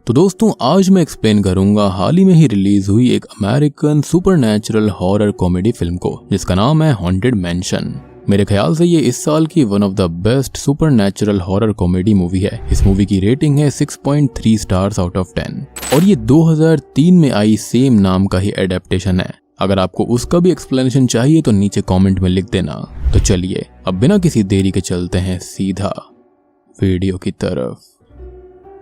तो दोस्तों आज मैं एक्सप्लेन करूंगा हाल ही में ही रिलीज हुई एक American supernatural horror comedy film को जिसका नाम है हॉन्टेड मैंशन। मेरे ख्याल से ये इस साल की one of the best supernatural horror comedy movie है। इस मूवी की रेटिंग है 6.3 स्टार्स आउट ऑफ 10 और ये 2003 में आई सेम नाम का ही एडेप्टेशन है। अगर आपको उसका भी एक्सप्लेनेशन चाहिए तो नीचे कमेंट में लिख देना। तो चलिए अब बिना किसी देरी के चलते हैं सीधा वीडियो की तरफ।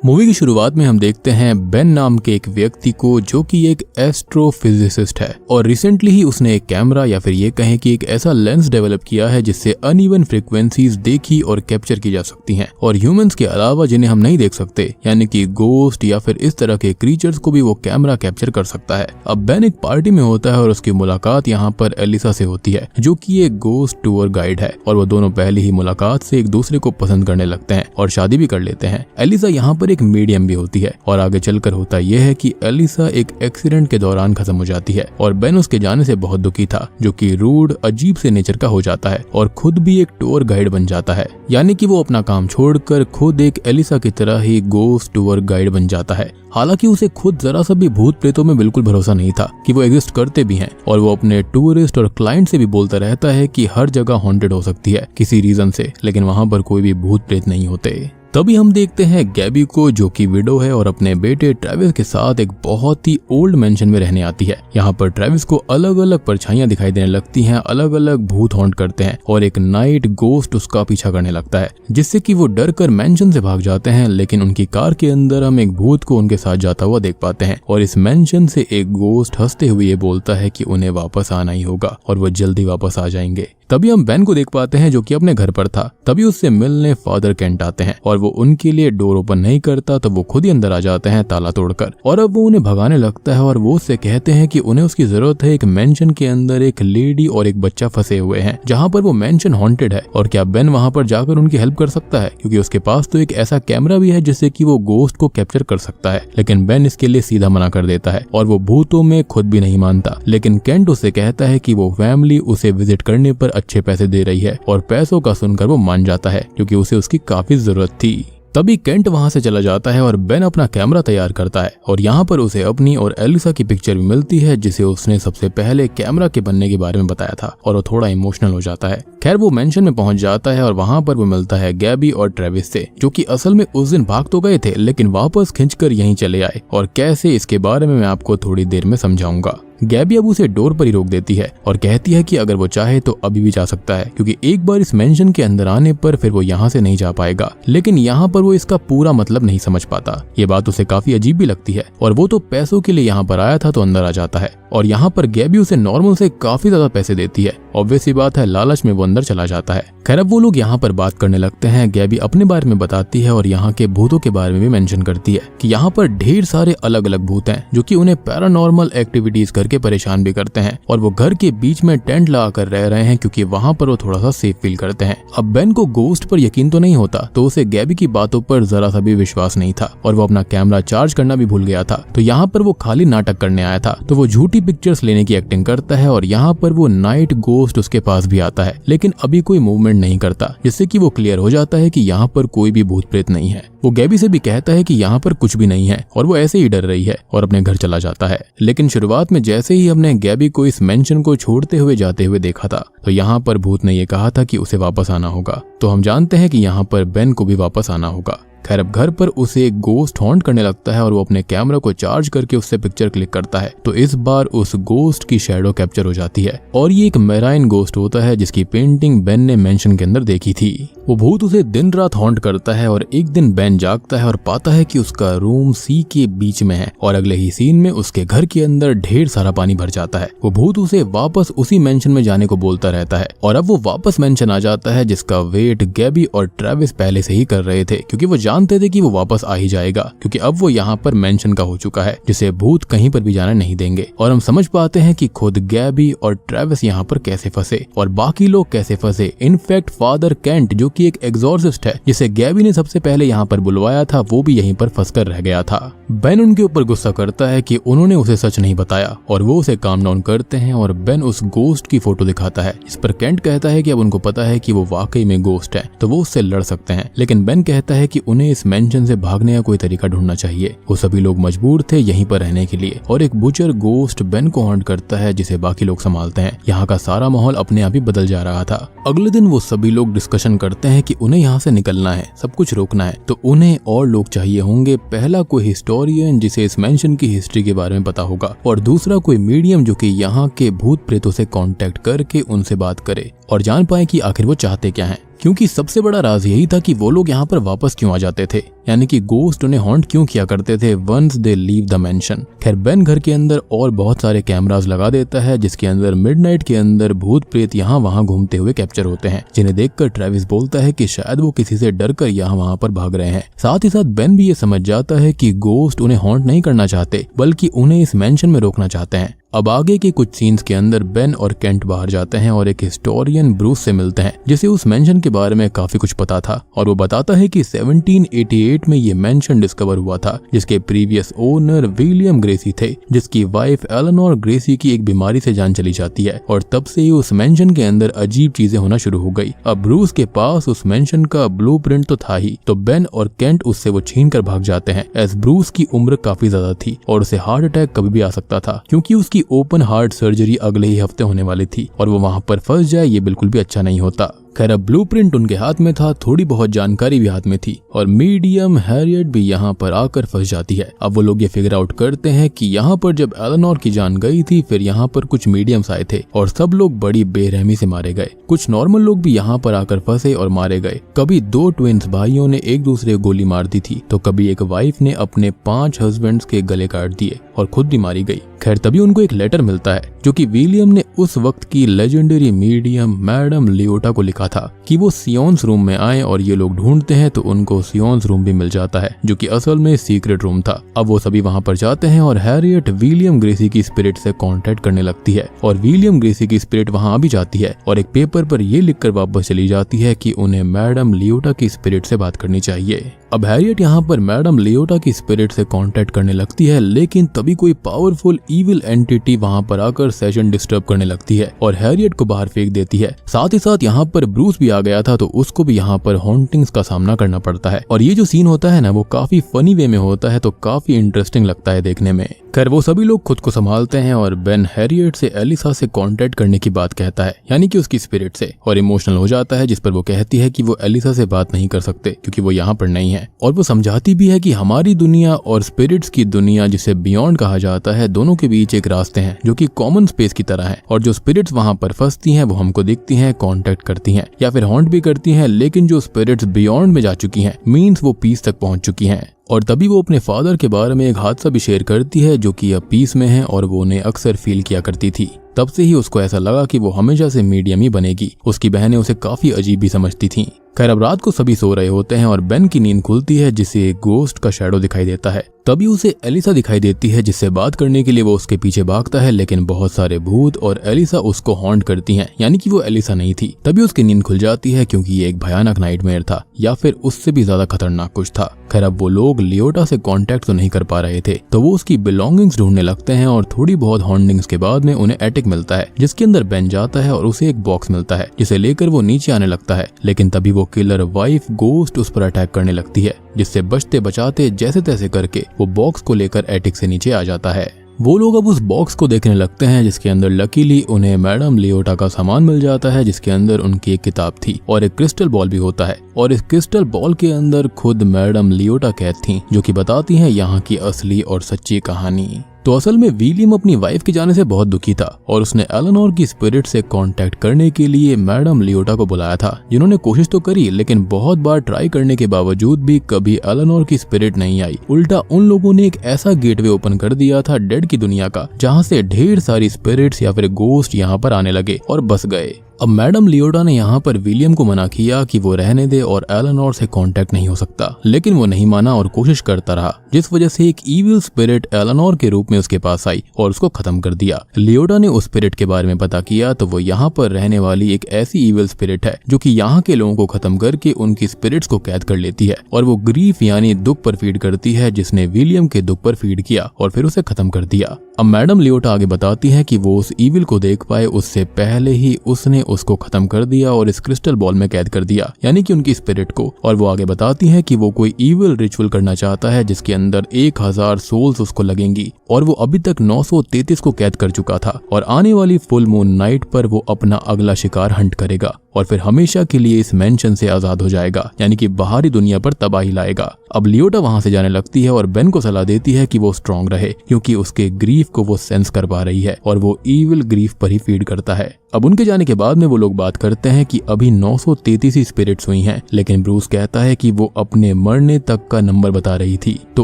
मूवी की शुरुआत में हम देखते हैं बेन नाम के एक व्यक्ति को जो कि एक एस्ट्रोफिजिसिस्ट है और रिसेंटली ही उसने एक कैमरा या फिर ये कहें कि एक ऐसा लेंस डेवलप किया है जिससे अनइवन फ्रीक्वेंसीज देखी और कैप्चर की जा सकती हैं और ह्यूमंस के अलावा जिन्हें हम नहीं देख सकते यानी कि गोस्ट या फिर इस तरह के क्रीचर्स को भी वो कैमरा कैप्चर कर सकता है। अब बेन एक पार्टी में होता है और उसकी मुलाकात यहाँ पर एलिसा से होती है जो कि एक गोस्ट टूर गाइड है और वो दोनों पहली ही मुलाकात से एक दूसरे को पसंद करने लगते हैं और शादी भी कर लेते हैं। एलिसा यहाँ पर एक मीडियम भी होती है और आगे चलकर होता यह है कि एलिसा एक एक्सीडेंट के दौरान खत्म हो जाती है और बेन उसके जाने से बहुत दुखी था जो कि रूड अजीब से नेचर का हो जाता है और खुद भी एक टूर गाइड बन जाता है, यानी कि वो अपना काम छोड़कर खुद एक एलिसा की तरह ही गोस्ट टूर गाइड बन जाता है। हालांकि उसे खुद जरा सा भी भूत प्रेतों में बिल्कुल भरोसा नहीं था कि वो एग्जिस्ट करते भी हैं और वो अपने टूरिस्ट और क्लाइंट से भी बोलता रहता है कि हर जगह हॉन्टेड हो सकती है किसी रीजन से, लेकिन वहां पर कोई भी भूत प्रेत नहीं होते। तभी हम देखते हैं गैबी को जो कि विडो है और अपने बेटे ट्रेविस के साथ एक बहुत ही ओल्ड मेंशन में रहने आती है। यहाँ पर ट्रेविस को अलग अलग परछाइयां दिखाई देने लगती हैं, अलग अलग भूत हॉन्ट करते हैं और एक नाइट गोस्ट उसका पीछा करने लगता है जिससे कि वो डर कर मेंशन से भाग जाते हैं। लेकिन उनकी कार के अंदर हम एक भूत को उनके साथ जाता हुआ देख पाते हैं और इस मेंशन से एक गोस्ट हंसते हुए ये बोलता है कि उन्हें वापस आना ही होगा और वो जल्दी वापस आ जाएंगे। तभी हम बेन को देख पाते हैं जो कि अपने घर पर था। तभी उससे मिलने फादर केंट आते हैं और वो उनके लिए डोर ओपन नहीं करता तो वो खुद ही अंदर आ जाते हैं ताला तोड़कर और अब वो उन्हें भगाने लगता है और वो उससे कहते हैं कि उन्हें उसकी जरूरत है। एक मेंशन के अंदर एक लेडी और एक बच्चा फंसे हुए हैं जहाँ पर वो मेंशन हॉन्टेड है और क्या बेन वहाँ पर जाकर उनकी हेल्प कर सकता है क्योंकि उसके पास तो एक ऐसा कैमरा भी है जिससे कि वो गोस्ट को कैप्चर कर सकता है। लेकिन बेन इसके लिए सीधा मना कर देता है और वो भूतों में खुद भी नहीं मानता। लेकिन केंट उसे कहता है कि वो फैमिली उसे विजिट करने पर अच्छे पैसे दे रही है और पैसों का सुनकर वो मान जाता है क्योंकि उसे उसकी काफी जरूरत थी। तभी केंट वहां से चला जाता है और बेन अपना कैमरा तैयार करता है और यहाँ पर उसे अपनी और एलिसा की पिक्चर भी मिलती है जिसे उसने सबसे पहले कैमरा के बनने के बारे में बताया था और वो थोड़ा इमोशनल हो जाता है। खैर वो मेंशन में पहुंच जाता है और वहां पर वो मिलता है गैबी और ट्रेविस से जो कि असल में उस दिन भाग तो गए थे लेकिन वापस खिंचकर यहीं चले आए और कैसे इसके बारे में मैं आपको थोड़ी देर में समझाऊंगा। गैबी अब उसे डोर पर ही रोक देती है और कहती है कि अगर वो चाहे तो अभी भी जा सकता है क्योंकि एक बार इस मेंशन के अंदर आने पर फिर वो यहाँ से नहीं जा पाएगा। लेकिन यहाँ पर वो इसका पूरा मतलब नहीं समझ पाता। ये बात उसे काफी अजीब भी लगती है और वो तो पैसों के लिए यहाँ पर आया था तो अंदर आ जाता है और यहाँ पर गैबी उसे नॉर्मल से काफी ज्यादा पैसे देती है। ऑब्वियस सी बात है लालच में वो अंदर चला जाता है। खैर अब वो लोग यहाँ पर बात करने लगते हैं। गैबी अपने बारे में बताती है और यहाँ के भूतों के बारे में भी मेंशन करती है कि यहाँ पर ढेर सारे अलग अलग भूत हैं जो कि उन्हें पैरानॉर्मल एक्टिविटीज करके परेशान भी करते हैं और वो घर के बीच में टेंट लगा कर रह रहे हैं क्योंकि वहाँ पर वो थोड़ा सा सेफ फील करते हैं। अब बेन को गोस्ट पर यकीन तो नहीं होता तो उसे गैबी की बातों पर जरा सा भी विश्वास नहीं था और वो अपना कैमरा चार्ज करना भी भूल गया था। तो यहाँ पर वो खाली नाटक करने आया था तो वो झूठी पिक्चर्स लेने की एक्टिंग करता है और यहाँ पर वो नाइट गोस्ट उसके पास भी आता है लेकिन अभी कोई मूवमेंट नहीं करता जिससे कि वो क्लियर हो जाता है कि यहाँ पर कोई भी भूत प्रेत नहीं है। वो गैबी से भी कहता है कि यहाँ पर कुछ भी नहीं है और वो ऐसे ही डर रही है और अपने घर चला जाता है। लेकिन शुरुआत में जैसे ही हमने गैबी को इस मेंशन को छोड़ते हुए जाते हुए देखा था तो यहाँ पर भूत ने ये कहा था कि उसे वापस आना होगा तो हम जानते हैं कि यहाँ पर बेन को भी वापस आना होगा। खैर अब घर पर उसे एक गोस्ट हॉन्ट करने लगता है और वो अपने कैमरा को चार्ज करके उससे पिक्चर क्लिक करता है तो इस बार उस गोस्ट की शैडो कैप्चर हो जाती है और ये एक मेराइन गोस्ट होता है जिसकी पेंटिंग बेन ने मेंशन के अंदर देखी थी। वो भूत उसे दिन रात हॉन्ट करता है और एक दिन बेन जागता है और पाता है कि उसका रूम सी के बीच में है और अगले ही सीन में उसके घर के अंदर ढेर सारा पानी भर जाता है। वो भूत उसे वापस उसी मेंशन में जाने को बोलता रहता है और अब वो वापस मेंशन आ जाता है जिसका वेट गैबी और ट्रेविस पहले से ही कर रहे थे क्योंकि वो जानते थे कि वो वापस आ ही जाएगा क्योंकि अब वो यहाँ पर मेंशन का हो चुका है जिसे भूत कहीं पर भी जाना नहीं देंगे। और हम समझ पाते हैं कि खुद गैबी और ट्रेविस यहाँ पर कैसे फंसे और बाकी लोग कैसे फंसे। इनफैक्ट फादर केंट जो कि एक एग्जॉर्सिस्ट है जिसे गैबी ने सबसे पहले यहाँ पर बुलवाया था वो भी यहीं पर फंसकर रह गया था। बेन उनके ऊपर गुस्सा करता है कि उन्होंने उसे सच नहीं बताया और वो उसे काम डाउन करते हैं और बेन उस गोस्ट की फोटो दिखाता है। इस पर केंट कहता है कि अब उनको पता है कि वो वाकई में गोस्ट है तो वो उससे लड़ सकते हैं, लेकिन बेन कहता है कि उन्हें उन्हें इस मेंशन से भागने का कोई तरीका ढूंढना चाहिए। वो सभी लोग मजबूर थे यहीं पर रहने के लिए और एक बुचर गोस्ट बेन को हॉन्ट करता है जिसे बाकी लोग संभालते हैं। यहाँ का सारा माहौल अपने आप ही बदल जा रहा था। अगले दिन वो सभी लोग डिस्कशन करते हैं कि उन्हें यहाँ से निकलना है, सब कुछ रोकना है। तो उन्हें और लोग चाहिए होंगे, पहला कोई हिस्टोरियन जिसे इस मेंशन की हिस्ट्री के बारे में पता होगा और दूसरा कोई मीडियम जो कि यहाँ के भूत प्रेतों से कांटेक्ट करके उनसे बात करे और जान पाए कि आखिर वो चाहते क्या हैं। क्योंकि सबसे बड़ा राज यही था कि वो लोग यहाँ पर वापस क्यों आ जाते थे, यानी कि गोस्ट उन्हें हॉन्ट क्यों किया करते थे once they leave the mansion. खैर बेन घर के अंदर और बहुत सारे कैमरास लगा देता है जिसके अंदर मिडनाइट के अंदर भूत प्रेत यहाँ वहाँ घूमते हुए कैप्चर होते हैं, जिन्हें देखकर ट्रेविस बोलता है कि शायद वो किसी से डरकर यहाँ वहाँ पर भाग रहे हैं। साथ ही साथ बेन भी ये समझ जाता है कि गोस्ट उन्हें हॉन्ट नहीं करना चाहते बल्कि उन्हें इस मेंशन में रोकना चाहते हैं। अब आगे के कुछ सीन्स के अंदर बेन और केंट बाहर जाते हैं और एक हिस्टोरियन ब्रूस से मिलते हैं जिसे उस मेंशन के बारे में काफी कुछ पता था और वो बताता है कि 1788 में ये मेंशन डिस्कवर हुआ था जिसके प्रीवियस ओनर विलियम ग्रेसी थे, जिसकी वाइफ एलेनोर ग्रेसी की एक बीमारी से जान चली जाती है और तब से ही उस मेंशन के अंदर अजीब चीजें होना शुरू हो गई। अब ब्रूस के पास उस मेंशन का ब्लूप्रिंट तो था ही, तो बेन और केंट उससे वो छीन कर भाग जाते हैं। एज ब्रूस की उम्र काफी ज्यादा थी और उसे हार्ट अटैक कभी भी आ सकता था क्योंकि उसकी ओपन हार्ट सर्जरी अगले ही हफ्ते होने वाली थी और वो वहां पर फंस जाए ये बिल्कुल भी अच्छा नहीं होता। खैर अब ब्लूप्रिंट उनके हाथ में था, थोड़ी बहुत जानकारी भी हाथ में थी और मीडियम हैरियट भी यहाँ पर आकर फंस जाती है। अब वो लोग ये फिगर आउट करते हैं कि यहाँ पर जब एलेनोर की जान गई थी फिर यहाँ पर कुछ मीडियम्स आए थे और सब लोग बड़ी बेरहमी से मारे गए। कुछ नॉर्मल लोग भी यहाँ पर आकर फंसे और मारे गए। कभी 2 ट्विंस भाइयों ने एक दूसरे को गोली मार दी थी तो कभी एक वाइफ ने अपने 5 हस्बैंड्स के गले काट दिए और खुद भी मारी गई। खैर तभी उनको एक लेटर मिलता है जो कि विलियम ने उस वक्त की लेजेंडरी मीडियम मैडम लियोटा को लिखा था कि वो सियोन्स रूम में आए और ये लोग ढूंढते हैं तो उनको सियोन्स रूम भी मिल जाता है जो कि असल में सीक्रेट रूम था। अब वो सभी वहां पर जाते हैं और हैरियट विलियम ग्रेसी की स्पिरिट से कांटेक्ट करने लगती है और विलियम ग्रेसी की स्पिरिट वहां आ भी जाती है और एक पेपर पर ये लिखकर वापस चली जाती है कि उन्हें मैडम लियोटा की स्पिरिट से बात करनी चाहिए। अब हैरियट यहाँ पर मैडम लियोटा की स्पिरिट से कांटेक्ट करने लगती है लेकिन तभी कोई पावरफुल इविल एंटिटी वहां पर आकर सेशन डिस्टर्ब करने लगती है और हैरियट को बाहर फेंक देती है। साथ ही साथ यहाँ पर ब्रूस भी आ गया था तो उसको भी यहाँ पर हॉन्टिंग्स का सामना करना पड़ता है और ये जो सीन होता है ना वो काफी फनी वे में होता है तो काफी इंटरेस्टिंग लगता है देखने में। खैर वो सभी लोग खुद को संभालते हैं और बेन हैरियट से एलिसा से कांटेक्ट करने की बात कहता है, यानी कि उसकी स्पिरिट से, और इमोशनल हो जाता है जिस पर वो कहती है कि वो एलिसा से बात नहीं कर सकते क्योंकि वो यहाँ पर नहीं है और वो समझाती भी है कि हमारी दुनिया और स्पिरिट्स की दुनिया जिसे बियॉन्ड कहा जाता है दोनों के बीच एक रास्ते हैं जो कि कॉमन स्पेस की तरह है और जो स्पिरिट्स वहां पर फंसती हैं वो हमको दिखती हैं, कांटेक्ट करती हैं या फिर हॉन्ट भी करती हैं, लेकिन जो स्पिरिट्स बियॉन्ड में जा चुकी हैं मींस वो पीस तक पहुंच चुकी हैं। और तभी वो अपने फादर के बारे में एक हादसा भी शेयर करती है जो कि अब पीस में है और वो उन्हें अक्सर फील किया करती थी। तब से ही उसको ऐसा लगा कि वो हमेशा से मीडियम ही बनेगी। उसकी बहनें उसे काफी अजीब भी समझती थीं। खैर अब रात को सभी सो रहे होते हैं और बेन की नींद खुलती है जिसे एक गोस्ट का शैडो दिखाई देता है। तभी उसे एलिसा दिखाई देती है जिससे बात करने के लिए वो उसके पीछे भागता है लेकिन बहुत सारे भूत और एलिसा उसको हॉन्ट करती हैं, यानी कि वो एलिसा नहीं थी। तभी उसकी नींद खुल जाती है क्योंकि ये एक भयानक नाइटमेयर था या फिर उससे भी ज्यादा खतरनाक कुछ था। खैर अब वो लोग लियोटा से कांटेक्ट तो नहीं कर पा रहे थे तो वो उसकी बिलोंगिंग्स ढूंढने लगते हैं और थोड़ी बहुत हॉन्टिंग्स के बाद में उन्हें एटिक मिलता है जिसके अंदर बेन जाता है और उसे एक बॉक्स मिलता है जिसे लेकर वो नीचे आने लगता है, लेकिन तभी वो किलर वाइफ गोस्ट उस पर अटैक करने लगती है जिससे बचते बचाते जैसे तैसे करके वो बॉक्स को लेकर एटिक से नीचे आ जाता है। वो लोग अब उस बॉक्स को देखने लगते हैं जिसके अंदर लकीली उन्हें मैडम लियोटा का सामान मिल जाता है जिसके अंदर उनकी एक किताब थी और एक क्रिस्टल बॉल भी होता है और इस क्रिस्टल बॉल के अंदर खुद मैडम लियोटा कैद थी जो कि बताती हैं यहाँ की असली और सच्ची कहानी। तो असल में विलियम अपनी वाइफ के जाने से बहुत दुखी था और उसने एलेनोर की स्पिरिट से कांटेक्ट करने के लिए मैडम लियोटा को बुलाया था, जिन्होंने कोशिश तो करी लेकिन बहुत बार ट्राई करने के बावजूद भी कभी एलेनोर की स्पिरिट नहीं आई। उल्टा उन लोगों ने एक ऐसा गेटवे ओपन कर दिया था डेड की दुनिया का जहाँ से ढेर सारी स्पिरिट्स या फिर गोस्ट यहाँ पर आने लगे और बस गए। अब मैडम लियोटा ने यहाँ पर विलियम को मना किया कि वो रहने दे और एलेनोर से कांटेक्ट नहीं हो सकता, लेकिन वो नहीं माना और कोशिश करता रहा जिस वजह से एक इविल स्पिरिट एलेनोर के रूप में उसके पास आई और उसको खत्म कर दिया। लियोटा ने उस स्पिरिट के बारे में पता किया तो वो यहाँ पर रहने वाली एक ऐसी इविल स्पिरिट है जो कि यहाँ के लोगों को खत्म करके उनकी स्पिरिट्स को कैद कर लेती है और वो ग्रीफ यानी दुख पर फीड करती है जिसने विलियम के दुख पर फीड किया और फिर उसे खत्म कर दिया। अब मैडम लियोटा आगे बताती हैं कि वो उस ईविल को देख पाए उससे पहले ही उसने उसको खत्म कर दिया और इस क्रिस्टल बॉल में कैद कर दिया, यानी कि उनकी स्पिरिट को। और वो आगे बताती हैं कि वो कोई ईविल रिचुअल करना चाहता है जिसके अंदर 1000 सोल्स उसको लगेंगी और वो अभी तक 933 को कैद कर चुका था और आने वाली फुल मून नाइट पर वो अपना अगला शिकार हंट करेगा और फिर हमेशा के लिए इस मेंशन से आजाद हो जाएगा, यानी कि बाहरी दुनिया पर तबाही लाएगा। अब लियोटा वहां से जाने लगती है और बेन को सलाह देती है कि वो स्ट्रांग रहे क्योंकि उसके ग्रीफ को वो सेंस कर पा रही है और वो ईविल ग्रीफ पर ही फीड करता है। अब उनके जाने के बाद में वो लोग बात करते हैं कि अभी 933 ही स्पिरिट्स हुई हैं, लेकिन ब्रूस कहता है कि वो अपने मरने तक का नंबर बता रही थी, तो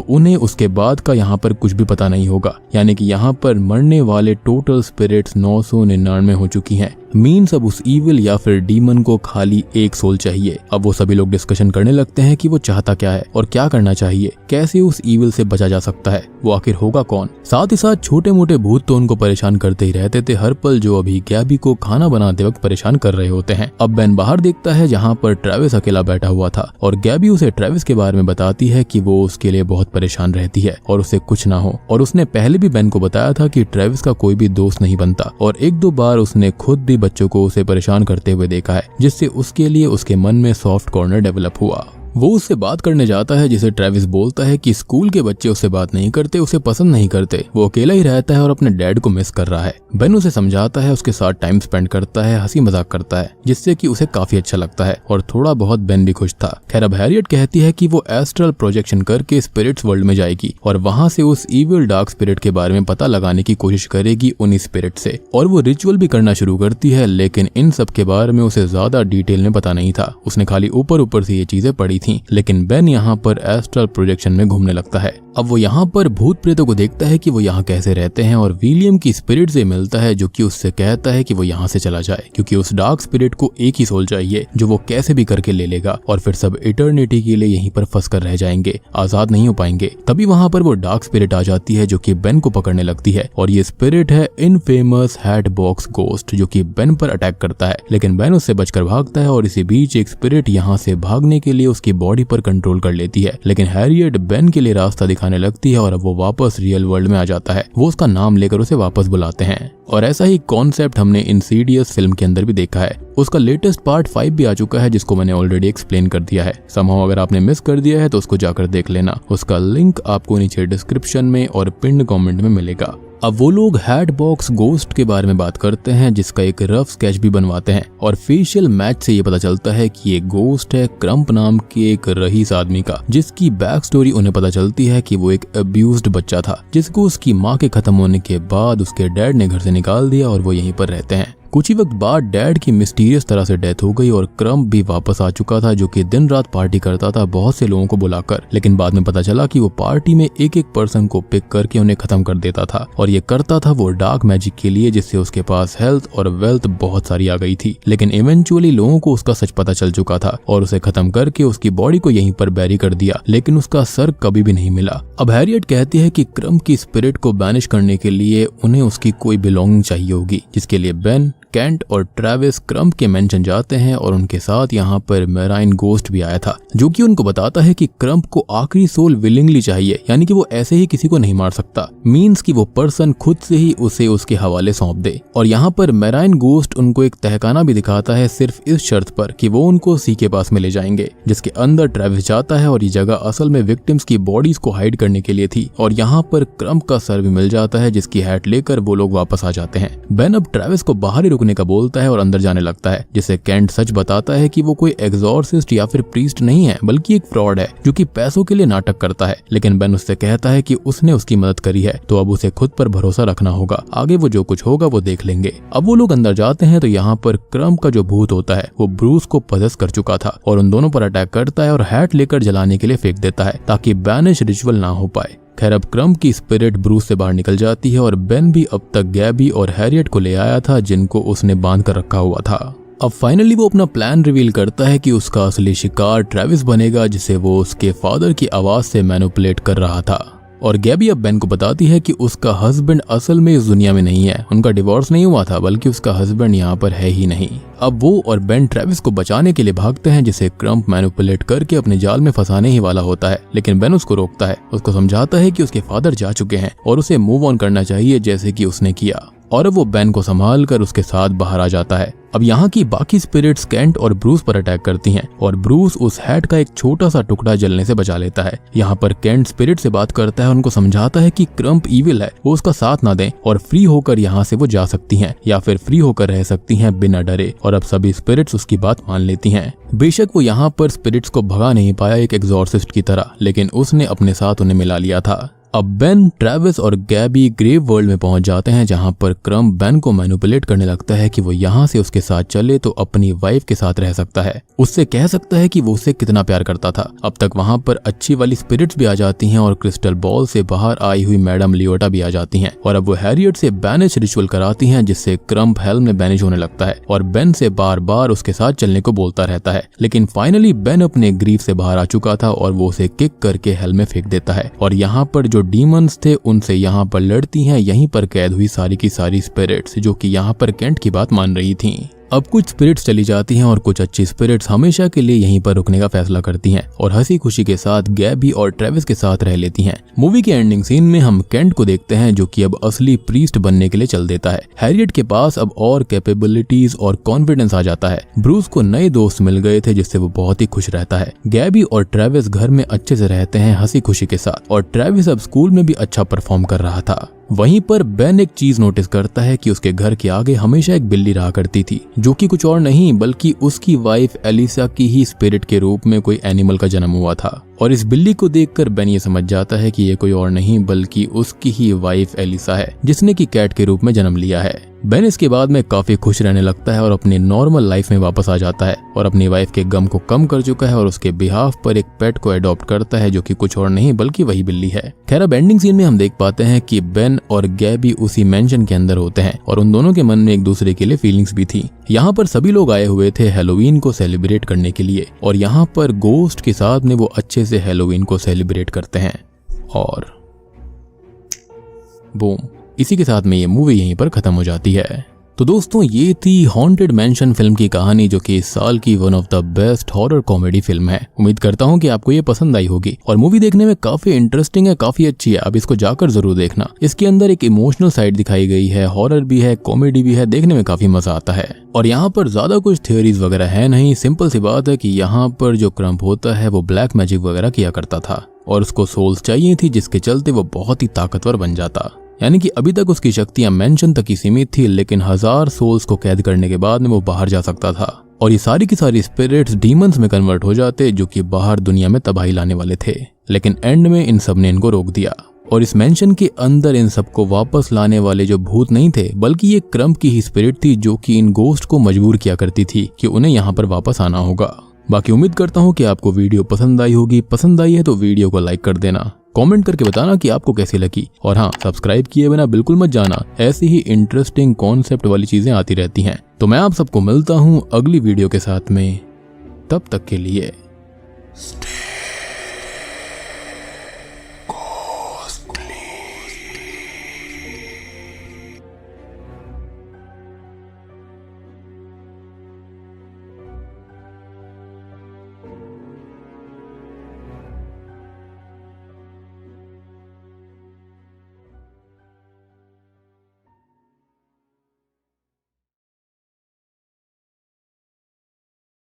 उन्हें उसके बाद का यहाँ पर कुछ भी पता नहीं होगा, यानी कि यहाँ पर मरने वाले टोटल स्पिरिट्स 999 हो चुकी हैं। मीन्स अब उस ईविल या फिर डीमन को खाली एक सोल चाहिए। अब वो सभी लोग डिस्कशन करने लगते हैं कि वो चाहता क्या है और क्या करना चाहिए, कैसे उस ईविल से बचा जा सकता है, वो आखिर होगा कौन। साथ ही साथ छोटे मोटे भूत तो उनको परेशान करते ही रहते थे हर पल, जो अभी गैबी को खाना बनाते वक्त परेशान कर रहे होते हैं। अब बेन बाहर देखता है जहाँ पर ट्रेविस अकेला बैठा हुआ था और गैबी उसे ट्रेविस के बारे में बताती है कि वो उसके लिए बहुत परेशान रहती है और उसे कुछ ना हो। और उसने पहले भी बेन को बताया था कि ट्रेविस का कोई भी दोस्त नहीं बनता और 1-2 बार उसने खुद भी बच्चों को उसे परेशान करते हुए देखा है, जिससे उसके लिए उसके मन में सॉफ्ट कॉर्नर डेवलप हुआ। वो उससे बात करने जाता है जिसे ट्रेविस बोलता है कि स्कूल के बच्चे उससे बात नहीं करते, उसे पसंद नहीं करते, वो अकेला ही रहता है और अपने डैड को मिस कर रहा है। बेन उसे समझाता है, उसके साथ टाइम स्पेंड करता है, हंसी मजाक करता है, जिससे कि उसे काफी अच्छा लगता है और थोड़ा बहुत बेन भी खुश था। खैर अब हैरियट कहती है कि वो एस्ट्रल प्रोजेक्शन करके स्पिरिट्स वर्ल्ड में जाएगी और वहां से उस इविल डार्क स्पिरिट के बारे में पता लगाने की कोशिश करेगी उन्हीं स्पिरिट से, और वो रिचुअल भी करना शुरू करती है, लेकिन इन सब के बारे में उसे ज्यादा डिटेल में पता नहीं था। उसने खाली ऊपर ऊपर से ये चीजें पढ़ी थी। लेकिन बेन यहाँ पर एस्ट्रल प्रोजेक्शन में घूमने लगता है। अब वो यहाँ पर भूत प्रेतों को देखता है कि वो यहाँ कैसे रहते हैं और विलियम की स्पिरिट से मिलता है जो कि उससे कहता है कि वो यहाँ से चला जाए क्योंकि उस डार्क स्पिरिट को एक ही सोल चाहिए जो वो कैसे भी करके ले लेगा और फिर सब इटर्निटी के लिए यहीं पर फंस कर रह जाएंगे, आजाद नहीं हो पाएंगे। तभी वहाँ पर वो डार्क स्पिरिट आ जाती है जो कि बेन को पकड़ने लगती है और ये स्पिरिट है इनफेमस हैट बॉक्स गोस्ट जो कि बेन पर अटैक करता है, लेकिन बेन उससे बचकर भागता है और इसी बीच एक स्पिरिट यहाँ से भागने के लिए उसकी बॉडी पर कंट्रोल कर लेती है। लेकिन हैरियट बेन के लिए रास्ता दिखाने लगती है और अब वो वापस रियल वर्ल्ड में आ जाता है। वो उसका नाम लेकर उसे वापस बुलाते हैं और ऐसा ही कॉन्सेप्ट हमने इंसीडियस फिल्म के अंदर भी देखा है। उसका लेटेस्ट पार्ट 5 भी आ चुका है जिसको मैंने ऑलरेडी एक्सप्लेन कर दिया है। समहाउ अगर आपने मिस कर दिया है तो उसको जाकर देख लेना, उसका लिंक आपको नीचे डिस्क्रिप्शन में और पिन्ड कमेंट में मिलेगा। अब वो लोग हैट बॉक्स गोस्ट के बारे में बात करते हैं जिसका एक रफ स्केच भी बनवाते हैं और फेशियल मैच से ये पता चलता है कि ये गोस्ट है क्रम्प नाम के एक रईस आदमी का, जिसकी बैक स्टोरी उन्हें पता चलती है कि वो एक अब्यूज्ड बच्चा था जिसको उसकी माँ के खत्म होने के बाद उसके डैड ने घर से निकाल दिया और वो यहीं पर रहते हैं। कुछ ही वक्त बाद डैड की मिस्टीरियस तरह से डेथ हो गई और क्रम्प भी वापस आ चुका था जो कि दिन रात पार्टी करता था बहुत से लोगों को बुलाकर, लेकिन बाद में पता चला कि वो पार्टी में एक एक पर्सन को पिक करके उन्हें खत्म कर देता था और ये करता था वो डार्क मैजिक के लिए जिससे उसके पास हेल्थ और वेल्थ बहुत सारी आ गई थी। लेकिन इवेंचुअली लोगों को उसका सच पता चल चुका था और उसे खत्म करके उसकी बॉडी को यहीं पर बैरी कर दिया, लेकिन उसका सर कभी भी नहीं मिला। अब हैरियट कहती है कि क्रम्प की स्पिरिट को बैनिश करने के लिए उन्हें उसकी कोई बिलोंगिंग चाहिए होगी, जिसके लिए बेन, कैंट और ट्रेविस क्रम्प के मेंशन जाते हैं और उनके साथ यहाँ पर मेराइन गोस्ट भी आया था जो कि उनको बताता है कि क्रम्प को आखिरी सोल विलिंगली चाहिए, यानी कि वो ऐसे ही किसी को नहीं मार सकता, मींस कि वो पर्सन खुद से ही उसे उसके हवाले सौंप दे। और यहाँ पर मेराइन गोस्ट उनको एक तहखाना भी दिखाता है सिर्फ इस शर्त पर कि वो उनको सी के पास में ले जाएंगे, जिसके अंदर ट्रेविस जाता है और ये जगह असल में विक्टिम्स की बॉडीज को हाइड करने के लिए थी। और यहाँ पर क्रम्प का सर भी मिल जाता है जिसकी हैट लेकर वो लोग वापस आ जाते हैं। बेन अब ट्रेविस को बाहर ही रुकने का बोलता है और अंदर जाने लगता है, जिसे कैंट सच बताता है कि वो कोई एग्जॉर्सिस्ट या फिर प्रीस्ट नहीं है बल्कि एक फ्रॉड है जो कि पैसों के लिए नाटक करता है। लेकिन बेन उससे कहता है कि उसने उसकी मदद करी है तो अब उसे खुद पर भरोसा रखना होगा, आगे वो जो कुछ होगा वो देख लेंगे। अब वो लोग अंदर जाते हैं तो यहाँ पर क्रम्प का जो भूत होता है वो ब्रूस को पजेस कर चुका था और उन दोनों पर अटैक करता है और हैट लेकर जलाने के लिए फेंक देता है ताकि बैनिश रिचुअल ना हो पाए। खैर अब क्रम्प की स्पिरिट ब्रूस से बाहर निकल जाती है और बेन भी अब तक गैबी और हैरियट को ले आया था जिनको उसने बांध कर रखा हुआ था। अब फाइनली वो अपना प्लान रिवील करता है कि उसका असली शिकार ट्रेविस बनेगा जिसे वो उसके फादर की आवाज से मैनिपुलेट कर रहा था। और गैबी अब बेन को बताती है कि उसका हस्बैंड असल में इस दुनिया में नहीं है, उनका डिवोर्स नहीं हुआ था बल्कि उसका हस्बैंड यहाँ पर है ही नहीं। अब वो और बेन ट्रेविस को बचाने के लिए भागते हैं, जिसे क्रम्प मैनिपुलेट करके अपने जाल में फंसाने ही वाला होता है, लेकिन बेन उसको रोकता है, उसको समझाता है कि उसके फादर जा चुके हैं और उसे मूव ऑन करना चाहिए जैसे कि उसने किया। और अब वो बेन को संभाल कर उसके साथ बाहर आ जाता है। अब यहाँ की बाकी स्पिरिट्स केंट और ब्रूस पर अटैक करती हैं और ब्रूस उस हैट का एक छोटा सा टुकड़ा जलने से बचा लेता है। यहाँ पर केंट स्पिरिट से बात करता है, उनको समझाता है कि क्रम्प इविल है, वो उसका साथ ना दें और फ्री होकर यहाँ से वो जा सकती हैं या फिर फ्री होकर रह सकती हैं बिना डरे। और अब सभी स्पिरिट्स उसकी बात मान लेती हैं। बेशक वो यहाँ पर स्पिरिट्स को भगा नहीं पाया एक एग्जॉर्सिस्ट की तरह, लेकिन उसने अपने साथ उन्हें मिला लिया था। अब बेन, ट्रेविस और गैबी ग्रेव वर्ल्ड में पहुंच जाते हैं, जहां पर क्रम्प बेन को मैनिपुलेट करने लगता है कि वो यहाँ से उसके साथ चले तो अपनी वाइफ के साथ रह सकता है, उससे कह सकता है कि वो उसे कितना प्यार करता था। अब तक वहां पर अच्छी वाली स्पिरिट्स भी आ जाती हैं और क्रिस्टल बॉल से बाहर आई हुई मैडम लियोटा भी आ जाती हैं और अब वो हैरियट से बैनिश रिचुअल कराती हैं, जिससे क्रम्प हेल में बैनिश होने लगता है और बेन से बार बार उसके साथ चलने को बोलता रहता है। लेकिन फाइनली बेन अपने ग्रीफ से बाहर आ चुका था और वो उसे किक करके हेल में फेंक देता है और यहाँ पर जो डीमंस थे उनसे यहाँ पर लड़ती हैं यहीं पर कैद हुई सारी की सारी स्पिरिट्स, जो कि यहाँ पर केंट की बात मान रही थीं। अब कुछ स्पिरिट्स चली जाती हैं और कुछ अच्छी स्पिरिट्स हमेशा के लिए यहीं पर रुकने का फैसला करती हैं और हंसी खुशी के साथ गैबी और ट्रेविस के साथ रह लेती हैं। मूवी के एंडिंग सीन में हम केंट को देखते हैं, जो कि अब असली प्रीस्ट बनने के लिए चल देता है। हैरियट के पास अब और कैपेबिलिटीज और कॉन्फिडेंस आ जाता है। ब्रूस को नए दोस्त मिल गए थे, जिससे वो बहुत ही खुश रहता है। गैबी और ट्रेविस घर में अच्छे से रहते हैं हंसी खुशी के साथ और ट्रेविस अब स्कूल में भी अच्छा परफॉर्म कर रहा था। वहीं पर बेन एक चीज नोटिस करता है कि उसके घर के आगे हमेशा एक बिल्ली रहा करती थी, जो कि कुछ और नहीं बल्कि उसकी वाइफ एलिसा की ही स्पिरिट के रूप में कोई एनिमल का जन्म हुआ था। और इस बिल्ली को देखकर बेन ये समझ जाता है कि ये कोई और नहीं बल्कि उसकी ही वाइफ एलिसा है, जिसने की कैट के रूप में जन्म लिया है। बेन इसके बाद में काफी खुश रहने लगता है और अपनी नॉर्मल लाइफ में वापस आ जाता है और अपनी वाइफ के गम को कम कर चुका है और उसके बिहाफ पर एक पेट को अडॉप्ट करता है, जो कि कुछ और नहीं बल्कि वही बिल्ली है। खैर अब एंडिंग सीन में हम देख पाते हैं कि बेन और गैबी उसी मेंशन के अंदर होते हैं और उन दोनों के मन में एक दूसरे के लिए फीलिंग्स भी थी। यहाँ पर सभी लोग आए हुए थे हैलोवीन को सेलिब्रेट करने के लिए और यहाँ पर गोस्ट के साथ में वो अच्छे से हैलोवीन को सेलिब्रेट करते हैं और बूम, इसी के साथ में ये मूवी यहीं पर खत्म हो जाती है। तो दोस्तों ये थी हॉन्टेड मैंशन फिल्म की कहानी, जो कि इस साल की one of the best horror comedy film है। उम्मीद करता हूँ कि आपको ये पसंद आई होगी और मूवी देखने में काफी इंटरेस्टिंग है, काफी अच्छी है। अब इसको जाकर जरूर देखना। इसके अंदर एक इमोशनल साइड दिखाई गई है, हॉरर भी है, कॉमेडी भी है, देखने में काफी मजा आता है। और यहाँ पर ज्यादा कुछ थ्योरीज वगैरह है नहीं, सिंपल सी बात है कि यहाँ पर जो क्रम्प होता है वो ब्लैक मैजिक वगैरह किया करता था और उसको सोल्स चाहिए थी, जिसके चलते वो बहुत ही ताकतवर बन जाता। यानी कि अभी तक उसकी शक्तियां मेंशन तक ही सीमित थी, लेकिन 1000 सोल्स को कैद करने के बाद में वो बाहर जा सकता था और ये सारी की सारी स्पिरिट्स डीमंस में कन्वर्ट हो जाते, जो कि बाहर दुनिया में तबाही लाने वाले थे। लेकिन एंड में इन सब ने इनको रोक दिया और इस मेंशन के अंदर इन सबको वापस लाने वाले जो भूत नहीं थे बल्कि ये क्रम्प की ही स्पिरिट थी, जो कि इन गोस्ट को मजबूर किया करती थी कि उन्हें यहाँ पर वापस आना होगा। बाकी उम्मीद करता हूँ कि आपको वीडियो पसंद आई होगी। पसंद आई है तो वीडियो को लाइक कर देना, कमेंट करके बताना कि आपको कैसी लगी और हाँ, सब्सक्राइब किए बिना बिल्कुल मत जाना, ऐसी ही इंटरेस्टिंग कॉन्सेप्ट वाली चीजें आती रहती हैं। तो मैं आप सबको मिलता हूँ अगली वीडियो के साथ में, तब तक के लिए